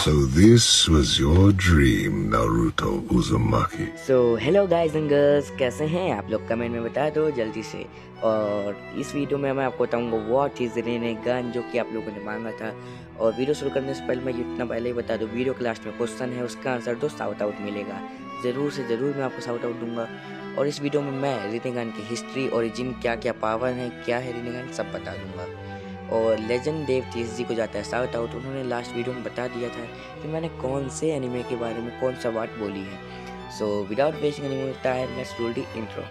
So this was your dream, Naruto Uzumaki. So hello guys and girls, कैसे हैं आप लोग? कमेंट में बता दो जल्दी से। और इस वीडियो में मैं आपको बताऊंगा व्हाट इज़ रेनेगन, जो कि आप लोगों ने मांगा था। और वीडियो शुरू करने से पहले मैं इतना पहले ही बता दूं, वीडियो के लास्ट में क्वेश्चन है, उसका आंसर दो, शाउट आउट मिलेगा। ज़रूर से ज़रूर मैं आपको शाउट आउट दूंगा। और इस वीडियो में मैं रेनेगन की हिस्ट्री, ओरिजिन, क्या क्या पावर है, क्या है रेनेगन, सब बता दूंगा। और लेजेंड देव TSG को जाता है शाउट आउट। उन्होंने लास्ट वीडियो में बता दिया था कि मैंने कौन से एनिमे के बारे में कौन सा बात बोली है। So without wasting any more time, let's roll the intro.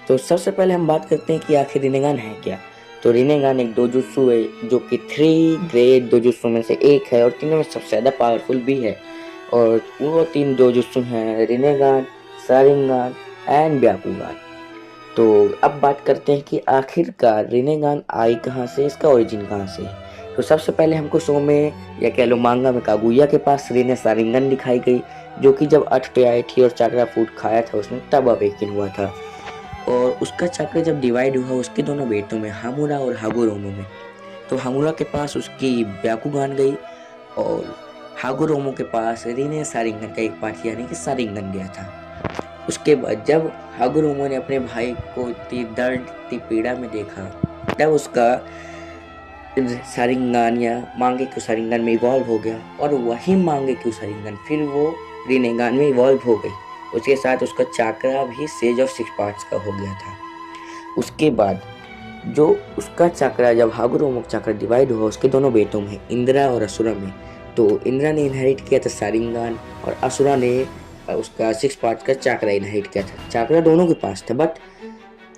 तो सबसे पहले हम बात करते हैं कि आखिर रिनेगान है क्या। तो रिनेगान एक डोजुत्सु है जो कि 3 ग्रेट डोजुत्सु में से एक है और तीनों में सबसे ज़्यादा पावरफुल भी है। और वो 3 डोजुत्सु हैं रिनेगान, शारिंगान एंड ब्याकुगान। तो अब बात करते हैं कि आखिरकार रिनेगान आई कहाँ से, इसका ओरिजिन कहाँ से है। तो सबसे पहले हमको शो में या कह लो मांगा में कागुया के पास रिने शारिंगन दिखाई गई, जो कि जब 8 पे आई थी और चाक्रा फूड खाया था उसने, तब अवेकन हुआ था। और उसका चाक्रा जब डिवाइड हुआ उसके दोनों बेटों में, हामुरा और हागुरोमो में। तो हामुरा के पास उसकी ब्याकुगान गई और हागुरोमो के पास रिने शारिंगन का एक पार्ट यानी कि शारिंगन गया था। उसके बाद जब हागुरोमो ने अपने भाई को इतनी दर्द, इतनी पीड़ा में देखा, तब उसका शारिंगन या मांगे क्यू शारिंगन में इवॉल्व हो गया। और वही मांगे क्यू शारिंगन फिर वो रिनेगान में इवॉल्व हो गई। उसके साथ उसका चाक्रा भी सेज ऑफ 6 पार्ट्स का हो गया था। उसके बाद जो उसका चाक्रा, जब हागुरोमो का चाक्रा डिवाइड हुआ उसके दोनों बेटों में, इंद्रा और असुरा में, तो इंद्रा ने इनहेरिट किया था शारिंगन और असुरा ने उसका 6 पार्ट का चाक्रा इनहेरिट किया था। चाक्रा दोनों के पास था, बट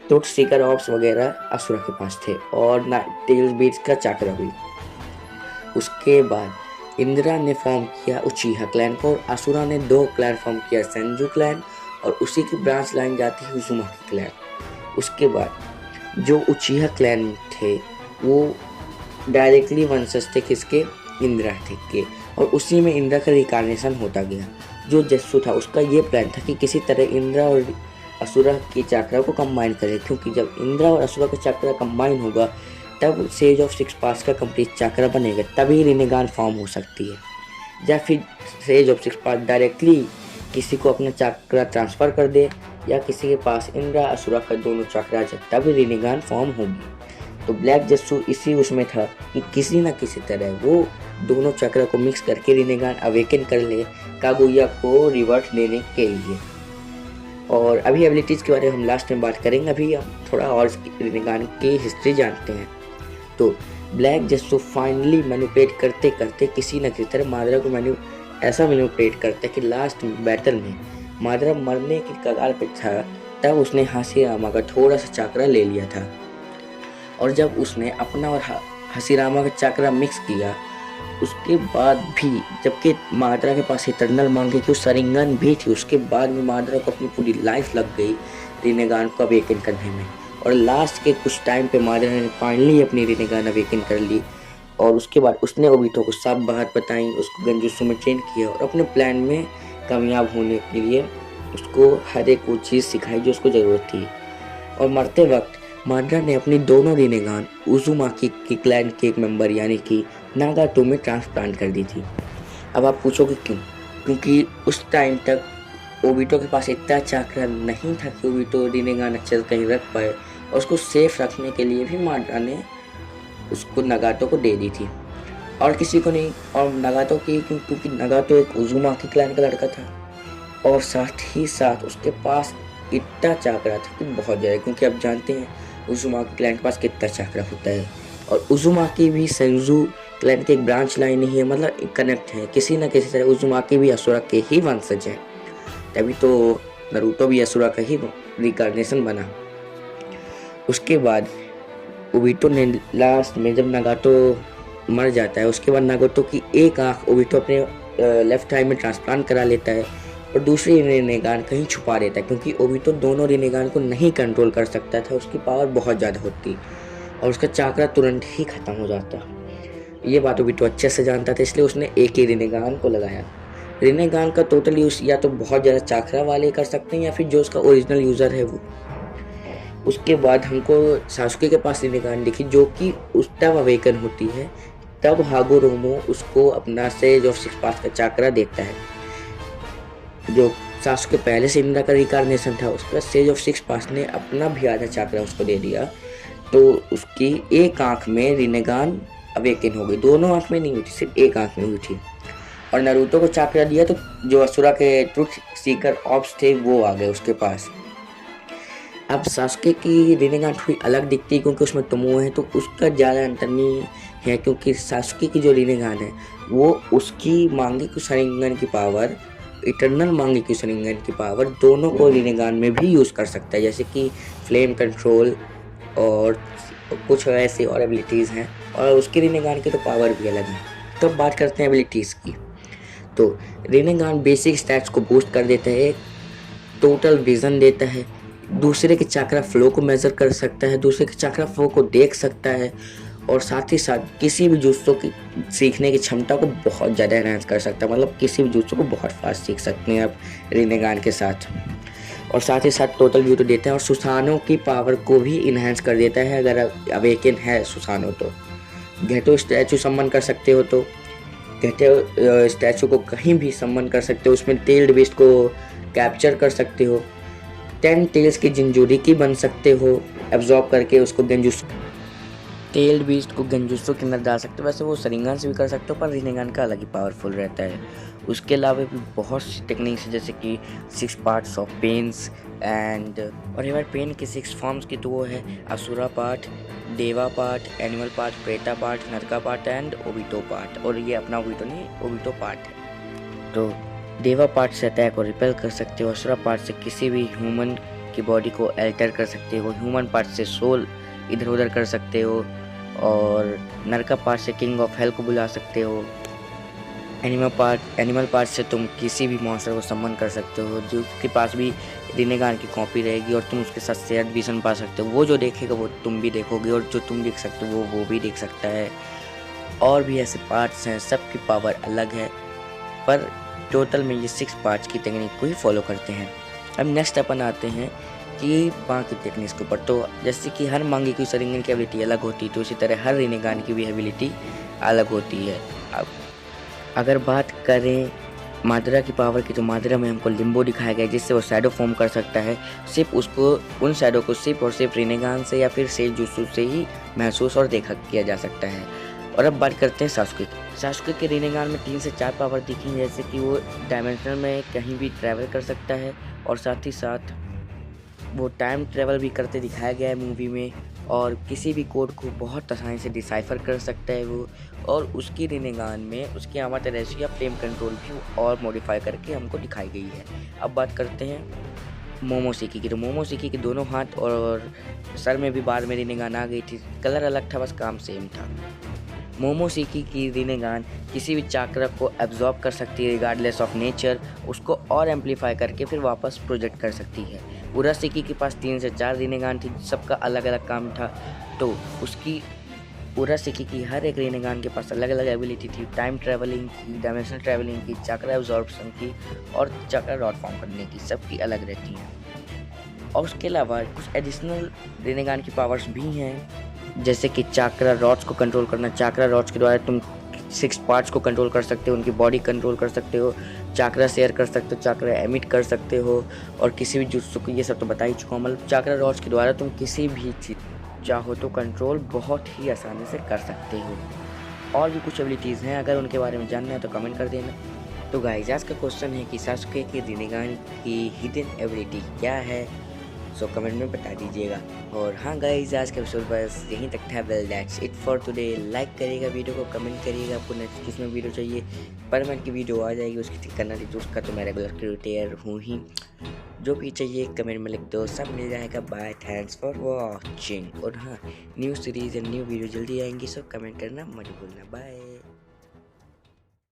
टूट सीकर ऑप्स वगैरह असुरा के पास थे और टेल्स बीट्स का चाक्रा भी। उसके बाद इंद्रा ने फॉर्म किया उचिहा क्लैन को और असुरा ने 2 क्लैन फॉर्म किया, सेंजू क्लैन और उसी की ब्रांच लाइन जाती है उजुमाकी क्लैन। उसके बाद जो उचिहा क्लैन थे वो डायरेक्टली वंशज थे किसके, इंद्रा थे के, और उसी में इंद्रा का रिकार्नेशन होता गया। जो जस्सू था उसका ये प्लान था कि किसी तरह इंद्रा और असुरा के चाक्रा को कंबाइन करे, क्योंकि जब इंद्रा और असुरा का चाक्रा कंबाइन होगा तब सेज ऑफ 6 पार्ट्स का कंप्लीट चाक्रा बनेगा, तभी रिनेगान फॉर्म हो सकती है। या फिर सेज ऑफ 6 पार्ट डायरेक्टली किसी को अपना चाक्रा ट्रांसफ़र कर दे, या किसी के पास इंद्रा असुरा का दोनों चाक्रा जाए, तभी रिनेगान फॉर्म होगी। तो ब्लैक जस्सू इसी उसमें था कि किसी न किसी तरह वो दोनों चक्र को मिक्स करके रिनेगान अवेकन कर ले कागुया को रिवर्ट देने के लिए। और अभी एबिलिटीज़ के बारे में हम लास्ट में बात करेंगे, अभी हम थोड़ा और रिनेगान की हिस्ट्री जानते हैं। तो ब्लैक जस्सू फाइनली मैनिपुलेट करते करते किसी न किसी तरह मादरा को ऐसा मैनिपुलेट करता है कि लास्ट बैटल में मादरा मरने की कगार पर था, तब उसने हाशिरामा का थोड़ा सा चाक्रा ले लिया था। और जब उसने अपना और हाशिरामा का चाक्रा मिक्स किया, उसके बाद भी, जबकि मादरा के पास इटर्नल मांगे कि शारिंगन भी थी, उसके बाद भी मादरा को अपनी पूरी लाइफ लग गई रिनेगान को अवेकन करने में। और लास्ट के कुछ टाइम पे मादरा ने फाइनली अपनी रिनेगान अवेकन कर ली। और उसके बाद उसने ओबिटो को सब बात बताई, उसको गंजुत्सु में ट्रेन किया और अपने प्लान में कामयाब होने के लिए उसको हर एक वो चीज़ सिखाई जो उसको ज़रूरत थी। और मरते वक्त मादरा ने अपनी दोनों रिनेगान उजुमाकी की क्लैन के एक मेंबर यानी कि नागातो में ट्रांसप्लांट कर दी थी। अब आप पूछोगे क्यों? क्योंकि उस टाइम तक ओबिटो के पास इतना चाक्रा नहीं था कि ओबिटो रिनेगान अच्छे से कहीं रख पाए, और उसको सेफ रखने के लिए भी मादरा ने उसको नागातो को दे दी थी और किसी को नहीं। और नागातो की, क्योंकि नागातो एक उजुमाकी क्लैन का लड़का था और साथ ही साथ उसके पास इतना चाक्रा था कि बहुत ज़्यादा, क्योंकि आप जानते हैं उजुमाकी क्लैन के पास कितना चाक्रा होता है। और उजुमाकी भी सेंजू क्लैन की एक ब्रांच लाइन ही है, मतलब कनेक्ट है किसी न किसी तरह। उजुमाकी भी असुरा के ही वंशज है, तभी तो नारुतो भी असुरा का ही रिकार्नेशन बना। उसके बाद ओबिटो ने लास्ट में जब नागातो मर जाता है, उसके बाद नागातो की एक आँख ओबिटो अपने लेफ्ट आई में ट्रांसप्लांट करा लेता है और दूसरी रिनेगान कहीं छुपा देता है, क्योंकि ओबिटो दोनों रिनेगान को नहीं कंट्रोल कर सकता था, उसकी पावर बहुत ज़्यादा होती और उसका चाक्रा तुरंत ही ख़त्म हो जाता। ये बात ओबिटो अच्छे से जानता था, इसलिए उसने एक ही रिनेगान को लगाया। रिनेगान का टोटल यूज़ या तो बहुत ज़्यादा चाकरा वाले कर सकते हैं या फिर जो उसका ओरिजिनल यूज़र है वो। उसके बाद हमको सासुके के पास रिनेगान दिखी जो कि उस तब अवेकन होती है, तब हागुरोमो उसको अपना सेज ऑफ सिक्स पाथ का चाकरा देता है। जो सासुके पहले से इंद्रा का रिकार्नेशन था, उसका सेज ऑफ सिक्स पाथ ने अपना भी आधा चाकरा उसको दे दिया, तो उसकी एक आंख में रिनेगान अवेकन हो गई। दोनों आंख में नहीं हुई थी, सिर्फ एक आंख में हुई थी। और नारुतो को चाकरा दिया तो जो असुरा के ट्रुथ सीकर ऑप्स थे वो आ गए उसके पास। अब सासुके की रिनेगान थोड़ी अलग दिखती है क्योंकि उसमें तोमो है, तो उसका ज़्यादा अंतर नहीं है क्योंकि सासुके की जो रिनेगान है वो उसकी मांगेक्यू शारिंगन की पावर, इटर्नल मांगेक्यू शारिंगन की पावर दोनों को रिनेगान में भी यूज़ कर सकता है, जैसे कि फ्लेम कंट्रोल और कुछ ऐसी और एबिलिटीज़ हैं, और उसकी रिनेगान की तो पावर भी अलग है। तो बात करते हैं एबिलिटीज़ की। तो रिनेगान बेसिक स्टैट्स को बूस्ट कर देता है, टोटल विजन देता है, दूसरे के चाकरा फ्लो को मेज़र कर सकता है, दूसरे के चाकरा फ्लो को देख सकता है, और साथ ही साथ किसी भी जुत्सु की सीखने की क्षमता को बहुत ज़्यादा एनहांस कर सकता है। मतलब किसी भी जुत्सु को बहुत फास्ट सीख सकते हैं आप रिनेगान के साथ। और साथ ही साथ टोटल व्यू तो देता है, और सुसानो की पावर को भी इन्हांस कर देता है। अगर अवेकन है सुसानो तो घेटो स्टैचू सम्मन कर सकते हो, तो घेटो स्टैचू को कहीं भी सम्मन कर सकते हो, उसमें टेल्ड बीस्ट को कैप्चर कर सकते हो, 10 टेल्स की जिंजुरिकी बन सकते हो एब्जॉर्ब करके उसको गेंजुत्सु, टेल्ड बीस्ट को गेंजुत्सु के अंदर डाल सकते हो। वैसे वो शरिंगन से भी कर सकते हो पर रिनेगान का अलग ही पावरफुल रहता है। उसके अलावा भी बहुत सी टेक्निक्स है जैसे कि 6 पार्ट्स ऑफ पेन्स एंड, और ये बार पेन के 6 फॉर्म्स की तो वो है असुरा पार्ट, देवा पार्ट, एनिमल पार्ट, प्रेता पार्ट, नरका पार्ट एंड ओबिटो पार्ट। और ये अपना ओबिटो नहीं, ओबिटो पार्ट है। तो देवा पार्ट से अटैक और रिपेल कर सकते हो, असुरा पार्ट से किसी भी ह्यूमन की बॉडी को अल्टर कर सकते हो, ह्यूमन पार्ट से सोल इधर उधर कर सकते हो, और नरका पार्ट से किंग ऑफ हेल को बुला सकते हो। एनिमल पार्ट से तुम किसी भी मॉन्स्टर को सम्मन कर सकते हो जो उसके पास भी रिनेगान की कॉपी रहेगी, और तुम उसके साथ शेयर विजन पा सकते हो। वो जो देखेगा वो तुम भी देखोगे, और जो तुम देख सकते हो वो भी देख सकता है। और भी ऐसे पार्ट्स हैं, सबकी पावर अलग है, पर टोटल में ये 6 पार्ट्स की टेक्निक को ही फॉलो करते हैं। अब नेक्स्ट अपन आते हैं कि बाकी टेक्निक्स के ऊपर। तो जैसे कि हर मांगेक्यू शारिंगन की एबिलिटी अलग होती है, तो इसी तरह हर रिनेगान की भी एबिलिटी अलग होती है। अब अगर बात करें मादरा की पावर की, तो मादरा में हमको लिम्बो दिखाया गया है जिससे वो शैडो फॉर्म कर सकता है। सिर्फ उसको उन शैडो को सिर्फ और सिर्फ रिनेगान से या फिर सेज जुत्सु से ही महसूस और देखा किया जा सकता है। और अब बात करते हैं सासुके की। सासुके के रिनेगान में 3 से 4 पावर दिखी, जैसे कि वो डायमेंशनल में कहीं भी ट्रैवल कर सकता है, और साथ ही साथ वो टाइम ट्रैवल भी करते दिखाया गया है मूवी में, और किसी भी कोड को बहुत आसानी से डिसाइफर कर सकता है वो। और उसकी रिनेगान में उसकी अमातेरेसु या फ्लेम कंट्रोल भी और मॉडिफाई करके हमको दिखाई गई है। अब बात करते हैं मोमोसेकी की। तो मोमोसेकी के दोनों हाथ और सर में भी बाद में रिनेगान आ गई थी, कलर अलग था, बस काम सेम था। मोमोसेकी की रिनेगान किसी भी चाक्रा को एब्जॉर्ब कर सकती है रिगार्डलेस ऑफ नेचर, उसको और एम्पलीफाई करके फिर वापस प्रोजेक्ट कर सकती है। उरासेकी के पास 3 से 4 रिनेगान थी, सबका अलग अलग काम था। तो उसकी उरासेकी की हर एक रिनेगान के पास अलग अलग एबिलिटी थी, टाइम ट्रैवलिंग की, डायमेंशनल ट्रैवलिंग की, चाक्रा एब्जॉर्प्शन की, और चाक्रा रॉड फॉर्म करने की, सबकी अलग रहती हैं। और उसके अलावा कुछ एडिशनल रिनेगान की पावर्स भी हैं, जैसे कि चाक्रा रॉड्स को कंट्रोल करना। चाक्रा रॉड्स के द्वारा तुम 6 पार्ट्स को कंट्रोल कर सकते हो, उनकी बॉडी कंट्रोल कर सकते हो, चाक्रा शेयर कर सकते हो, चाक्रा एमिट कर सकते हो, और किसी भी जुत्सु को, ये सब तो बता ही चुका हूँ। मतलब चाक्रा रॉड्स के द्वारा तुम किसी भी चीज़ चाहो तो कंट्रोल बहुत ही आसानी से कर सकते हो। और भी कुछ एबिलिटीज़ हैं, अगर उनके बारे में जानना है तो कमेंट कर देना। तो गाइस, आज का क्वेश्चन है कि सासुके के रिनेगान की हिडन एबिलिटी क्या है, सो कमेंट में बता दीजिएगा। और हाँ गाइस, आज का एपिसोड बस यहीं तक था। Well that's it for today. Like करिएगा वीडियो को, कमेंट करिएगा आपको नेक्स्ट किस में वीडियो चाहिए, परमानेंट की वीडियो आ जाएगी उसकी ठीक करना थी, तो उसका तो मैं रेगुलर क्रिएटर हूँ ही। जो भी चाहिए कमेंट में लिख दो, सब मिल जाएगा। Bye, thanks for watching. और हाँ, new series and new video जल्दी आएंगी, सब कमेंट करना मत भूलना। बाय।